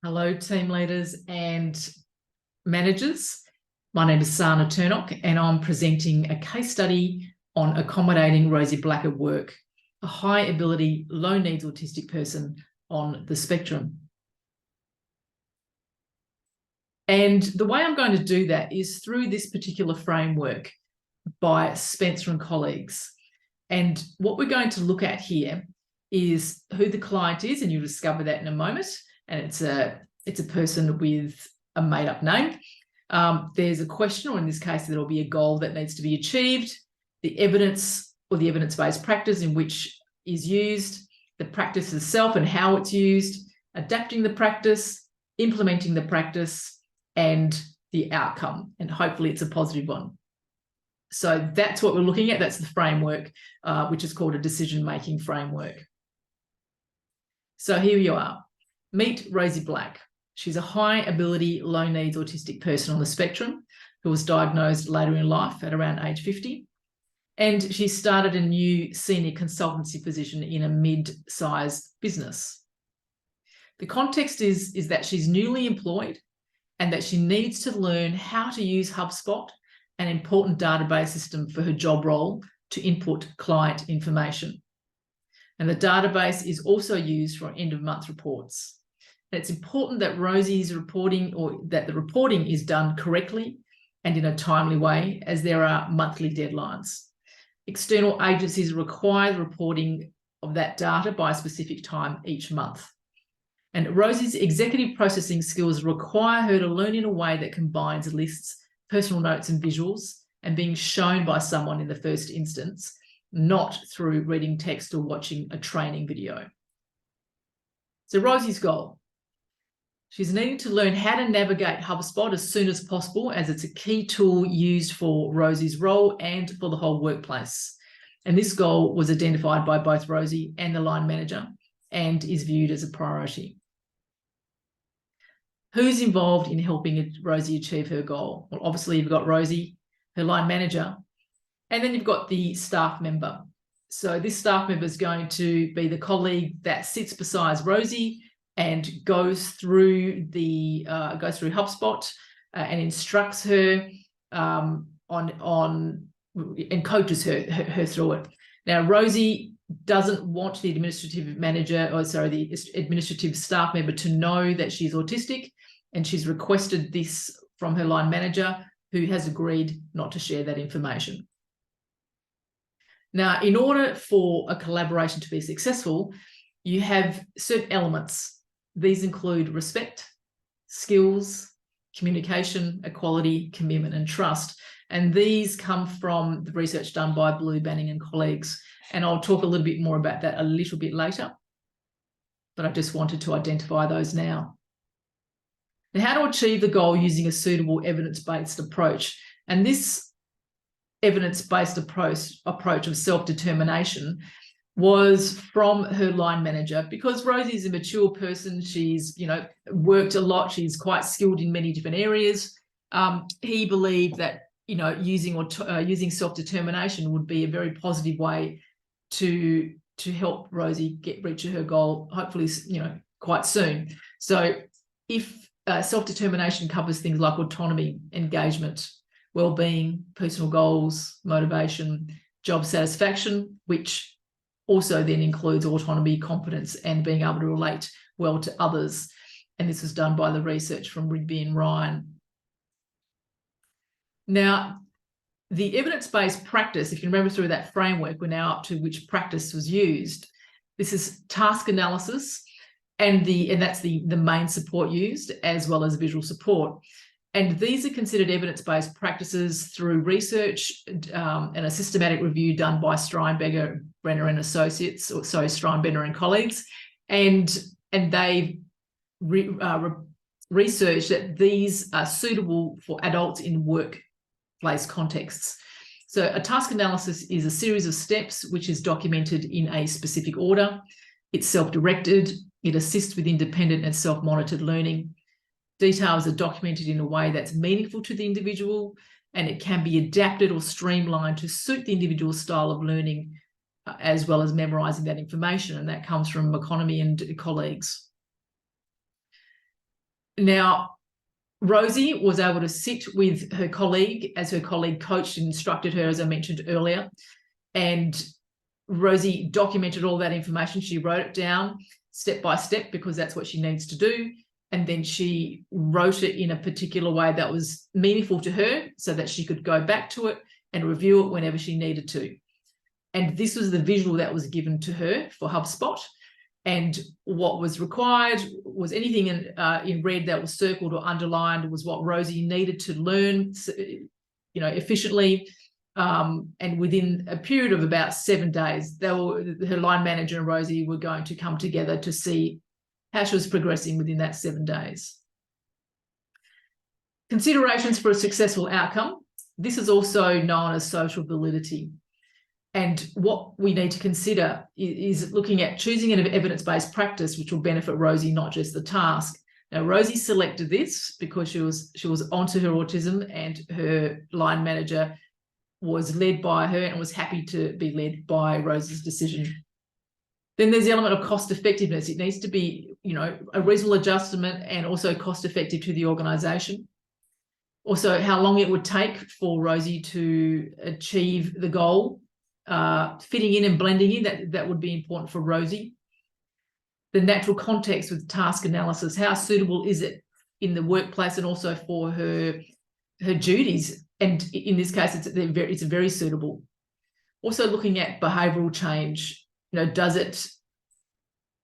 Hello, team leaders and managers. My name is Sana Turnock, and I'm presenting a case study on accommodating Rosie Black at work, a high-ability, low-needs autistic person on the spectrum. And the way I'm going to do that is through this particular framework by Spencer and colleagues. And what we're going to look at here is who the client is, and you'll discover that in a moment. And it's a person with a made-up name. There's a question, or in this case, there'll be a goal that needs to be achieved, the evidence or the evidence-based practice in which is used, the practice itself and how it's used, adapting the practice, implementing the practice, and the outcome. And hopefully it's a positive one. So that's what we're looking at. That's the framework, which is called a decision-making framework. So here you are. Meet Rosie Black. She's a high-ability, low-needs autistic person on the spectrum who was diagnosed later in life at around age 50. And she started a new senior consultancy position in a mid-sized business. The context is that she's newly employed and that she needs to learn how to use HubSpot, an important database system for her job role, to input client information. And the database is also used for end-of-month reports. And it's important that Rosie's reporting, or that the reporting is done correctly and in a timely way, as there are monthly deadlines. External agencies require the reporting of that data by a specific time each month. And Rosie's executive processing skills require her to learn in a way that combines lists, personal notes and visuals, and being shown by someone in the first instance, not through reading text or watching a training video. So Rosie's goal. She's needing to learn how to navigate HubSpot as soon as possible, as it's a key tool used for Rosie's role and for the whole workplace. And this goal was identified by both Rosie and the line manager and is viewed as a priority. Who's involved in helping Rosie achieve her goal? Well, obviously you've got Rosie, her line manager, and then you've got the staff member. So this staff member is going to be the colleague that sits beside Rosie and goes through HubSpot and instructs her and coaches her through it. Now, Rosie doesn't want the administrative staff member to know that she's autistic, and she's requested this from her line manager, who has agreed not to share that information. Now, in order for a collaboration to be successful, you have certain elements. These include respect, skills, communication, equality, commitment, and trust. And these come from the research done by Blue, Banning and colleagues. And I'll talk a little bit more about that a little bit later, but I just wanted to identify those now. Now, how to achieve the goal using a suitable evidence-based approach. And this evidence-based approach of self-determination was from her line manager, because Rosie's a mature person. She's, worked a lot. She's quite skilled in many different areas. He believed that, using self-determination would be a very positive way to help Rosie reach her goal, hopefully, quite soon. So if self-determination covers things like autonomy, engagement, well-being, personal goals, motivation, job satisfaction, which also then includes autonomy, competence, and being able to relate well to others. And this was done by the research from Rigby and Ryan. Now, the evidence-based practice, if you remember through that framework, we're now up to which practice was used. This is task analysis, and that's the main support used, as well as visual support. And these are considered evidence-based practices through research and a systematic review done by Steinberger, Brenner and Associates, Steinberger and colleagues. And they've researched that these are suitable for adults in workplace contexts. So a task analysis is a series of steps which is documented in a specific order. It's self-directed. It assists with independent and self-monitored learning. Details are documented in a way that's meaningful to the individual, and it can be adapted or streamlined to suit the individual's style of learning, as well as memorising that information. And that comes from McConomy and colleagues. Now, Rosie was able to sit with her colleague as her colleague coached and instructed her, as I mentioned earlier, and Rosie documented all that information. She wrote it down step by step because that's what she needs to do. And then she wrote it in a particular way that was meaningful to her so that she could go back to it and review it whenever she needed to. And this was the visual that was given to her for HubSpot. And what was required was anything in red that was circled or underlined was what Rosie needed to learn, efficiently. And within a period of about 7 days, her line manager and Rosie were going to come together to see how she was progressing within that 7 days. Considerations for a successful outcome. This is also known as social validity. And what we need to consider is looking at choosing an evidence-based practice which will benefit Rosie, not just the task. Now, Rosie selected this because she was onto her autism, and her line manager was led by her and was happy to be led by Rosie's decision. Then there's the element of cost effectiveness. It needs to be, a reasonable adjustment and also cost effective to the organisation. Also, how long it would take for Rosie to achieve the goal. Fitting in and blending in, that would be important for Rosie. The natural context with task analysis, how suitable is it in the workplace and also for her duties, and in this case it's very suitable. Also looking at behavioural change, does it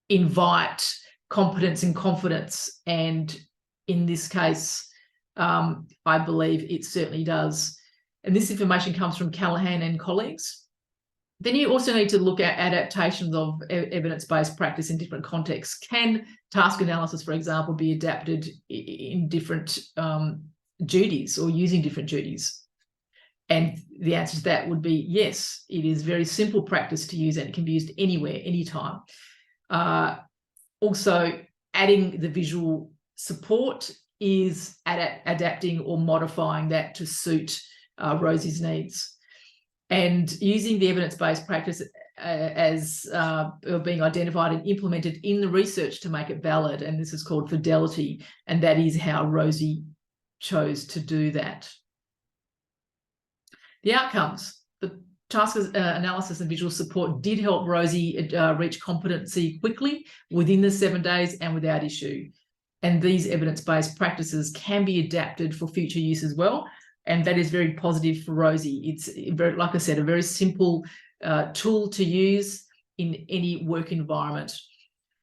invite competence and confidence, and in this case I believe it certainly does. And this information comes from Callahan and colleagues. Then you also need to look at adaptations of evidence-based practice in different contexts. Can task analysis, for example, be adapted in different duties or using different duties? And the answer to that would be yes. It is very simple practice to use, and it can be used anywhere, anytime. Also, adding the visual support is adapting or modifying that to suit Rosie's needs. And using the evidence-based practice as being identified and implemented in the research to make it valid, and this is called fidelity, and that is how Rosie chose to do that. The outcomes. The task analysis and visual support did help Rosie reach competency quickly within the 7 days and without issue. And these evidence-based practices can be adapted for future use as well. And that is very positive for Rosie. It's very, like I said, a very simple tool to use in any work environment.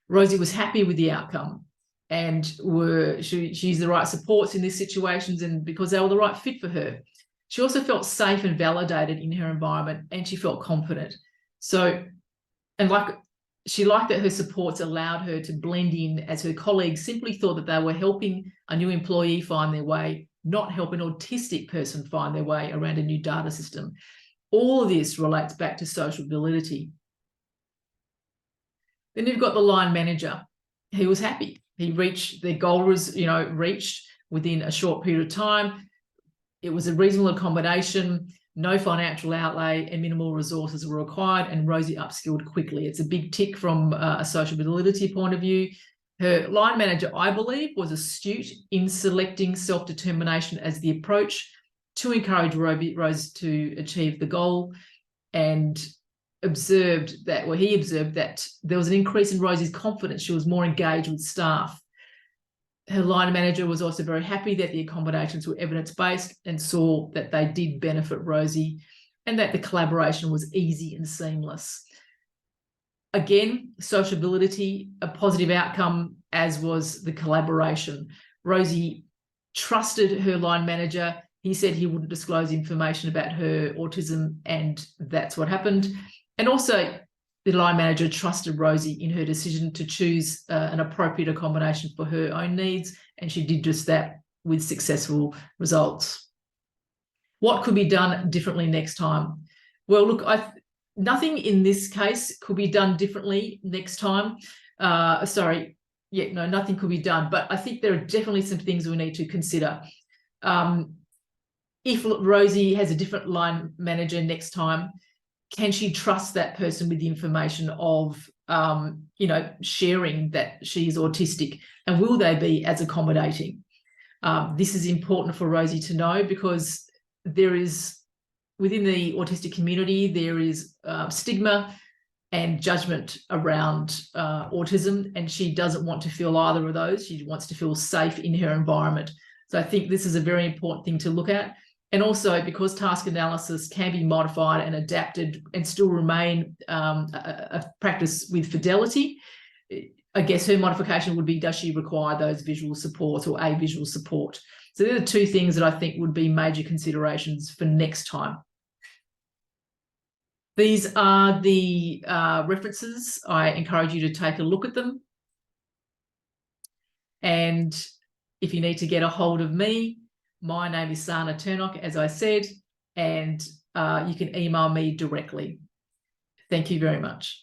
Rosie was happy with the outcome, and she used the right supports in these situations, and because they were the right fit for her. She also felt safe and validated in her environment, and she felt confident. She liked that her supports allowed her to blend in, as her colleagues simply thought that they were helping a new employee find their way, not help an autistic person find their way around a new data system. All of this relates back to social validity. Then you've got the line manager. He was happy. He reached their goal, was reached within a short period of time. It was a reasonable accommodation, no financial outlay, and minimal resources were required, and Rosie upskilled quickly. It's a big tick from a social validity point of view. Her line manager, I believe, was astute in selecting self-determination as the approach to encourage Rose to achieve the goal, and he observed that there was an increase in Rosie's confidence. She was more engaged with staff. Her line manager was also very happy that the accommodations were evidence-based and saw that they did benefit Rosie, and that the collaboration was easy and seamless. Again, social validity, a positive outcome, as was the collaboration. Rosie trusted her line manager. He said he wouldn't disclose information about her autism, and that's what happened. And also, the line manager trusted Rosie in her decision to choose an appropriate accommodation for her own needs, and she did just that with successful results. What could be done differently next time? Well, look, nothing in this case could be done differently next time. Nothing could be done, but I think there are definitely some things we need to consider. If Rosie has a different line manager next time, can she trust that person with the information of sharing that she's autistic, and will they be as accommodating? This is important for Rosie to know, because there is, within the autistic community, there is stigma and judgment around autism, and she doesn't want to feel either of those. She wants to feel safe in her environment. So I think this is a very important thing to look at. And also, because task analysis can be modified and adapted and still remain a practice with fidelity, I guess her modification would be, does she require those visual supports or a visual support? So they're the two things that I think would be major considerations for next time. These are the references. I encourage you to take a look at them. And if you need to get a hold of me, my name is Sana Turnock, as I said, and you can email me directly. Thank you very much.